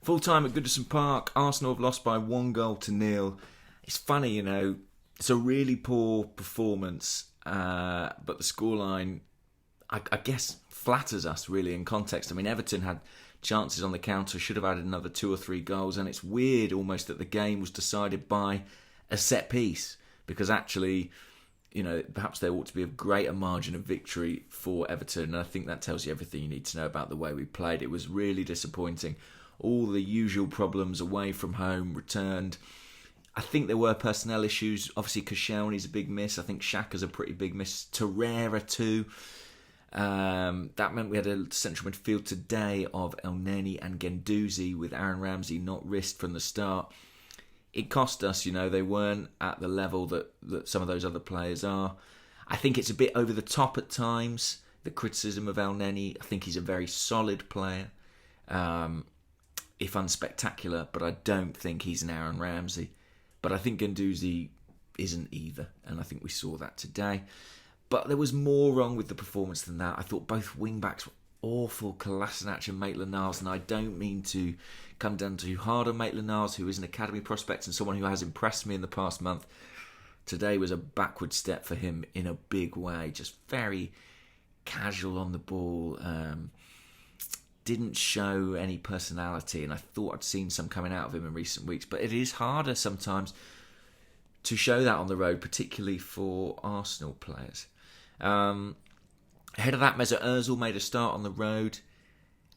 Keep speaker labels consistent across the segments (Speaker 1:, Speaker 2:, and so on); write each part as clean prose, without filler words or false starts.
Speaker 1: Full time at Goodison Park, Arsenal have lost by 1-0. It's funny, it's a really poor performance, but the scoreline, I guess, flatters us really in context. I mean, Everton had chances on the counter, should have added another 2 or 3 goals, and it's weird almost that the game was decided by a set piece, because actually, perhaps there ought to be a greater margin of victory for Everton, and I think that tells you everything you need to know about the way we played. It was really disappointing. All the usual problems away from home returned. I think there were personnel issues. Obviously, Koscielny's a big miss. I think Xhaka's a pretty big miss. Torreira too. That meant we had a central midfield today of El Neni and Guendouzi, with Aaron Ramsey not risked from the start. It cost us, they weren't at the level that some of those other players are. I think it's a bit over the top at times, the criticism of El Neni. I think he's a very solid player, if unspectacular, but I don't think he's an Aaron Ramsey. But I think Guendouzi isn't either, and I think we saw that today. But there was more wrong with the performance than that. I thought both wing-backs were awful, Kolasinac and Maitland-Niles, and I don't mean to come down too hard on Maitland-Niles, who is an academy prospect and someone who has impressed me in the past month. Today was a backward step for him in a big way, just very casual on the ball, didn't show any personality, and I thought I'd seen some coming out of him in recent weeks, but it is harder sometimes to show that on the road, particularly for Arsenal players. Ahead of that, Mesut Ozil made a start on the road.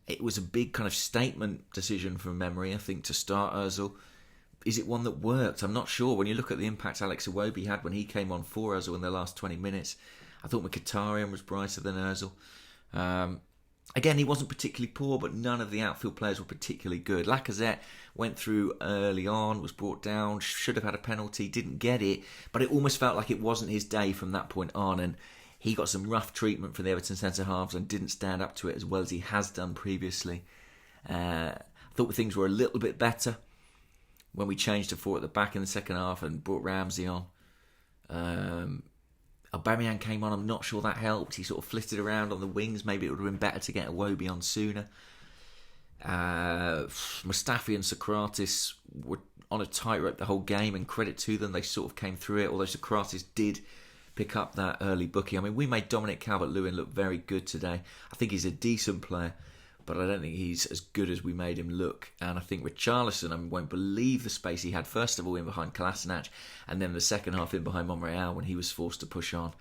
Speaker 1: It was a big kind of statement decision from memory, I think, to start Ozil. Is it one that worked? I'm not sure. When you look at the impact Alex Iwobi had when he came on for Ozil in the last 20 minutes, I thought Mkhitaryan was brighter than Ozil. Again, he wasn't particularly poor, but none of the outfield players were particularly good. Lacazette went through early on, was brought down, should have had a penalty, didn't get it, but it almost felt like it wasn't his day from that point on, and he got some rough treatment from the Everton centre-halves and didn't stand up to it as well as he has done previously. I thought things were a little bit better when we changed to 4 at the back in the second half and brought Ramsey on. Aubameyang came on, I'm not sure that helped. He sort of flitted around on the wings. Maybe it would have been better to get Iwobi on sooner. Mustafi and Socrates were on a tightrope the whole game, and credit to them, they sort of came through it, although Socrates did pick up that early booking. I mean, we made Dominic Calvert-Lewin look very good today. I think he's a decent player, but I don't think he's as good as we made him look. And I think Richarlison, won't believe the space he had, first of all in behind Kolasinac, and then the second half in behind Monreal when he was forced to push on.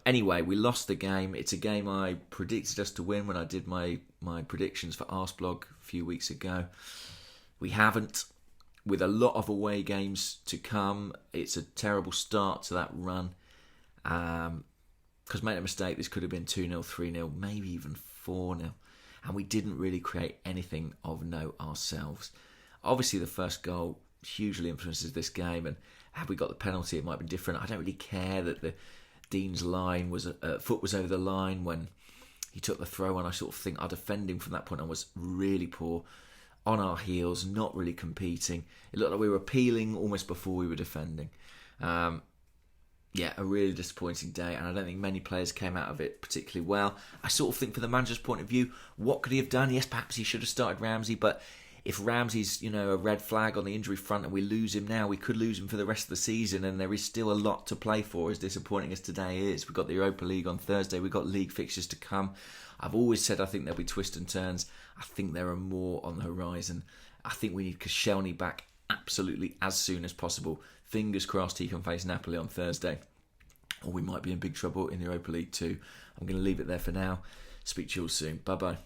Speaker 1: Anyway, we lost the game. It's a game I predicted us to win when I did my predictions for Arsblog a few weeks ago. We haven't. With a lot of away games to come, it's a terrible start to that run. Because make no mistake, this could have been 2-0, 3-0, maybe even 4-0. And we didn't really create anything of note ourselves. Obviously, the first goal hugely influences this game, and had we got the penalty, it might be different. I don't really care that the Dean's foot was over the line when he took the throw, and I sort of think our defending from that point on was really poor. On our heels, not really competing. It looked like we were appealing almost before we were defending. A really disappointing day, and I don't think many players came out of it particularly well. I sort of think from the manager's point of view, what could he have done? Yes, perhaps he should have started Ramsey, but if Ramsey's, a red flag on the injury front and we lose him now, we could lose him for the rest of the season, and there is still a lot to play for, as disappointing as today is. We've got the Europa League on Thursday, we've got league fixtures to come. I've always said I think there'll be twists and turns. I think there are more on the horizon. I think we need Koscielny back absolutely as soon as possible. Fingers crossed he can face Napoli on Thursday, or we might be in big trouble in the Europa League too. I'm going to leave it there for now. Speak to you all soon. Bye-bye.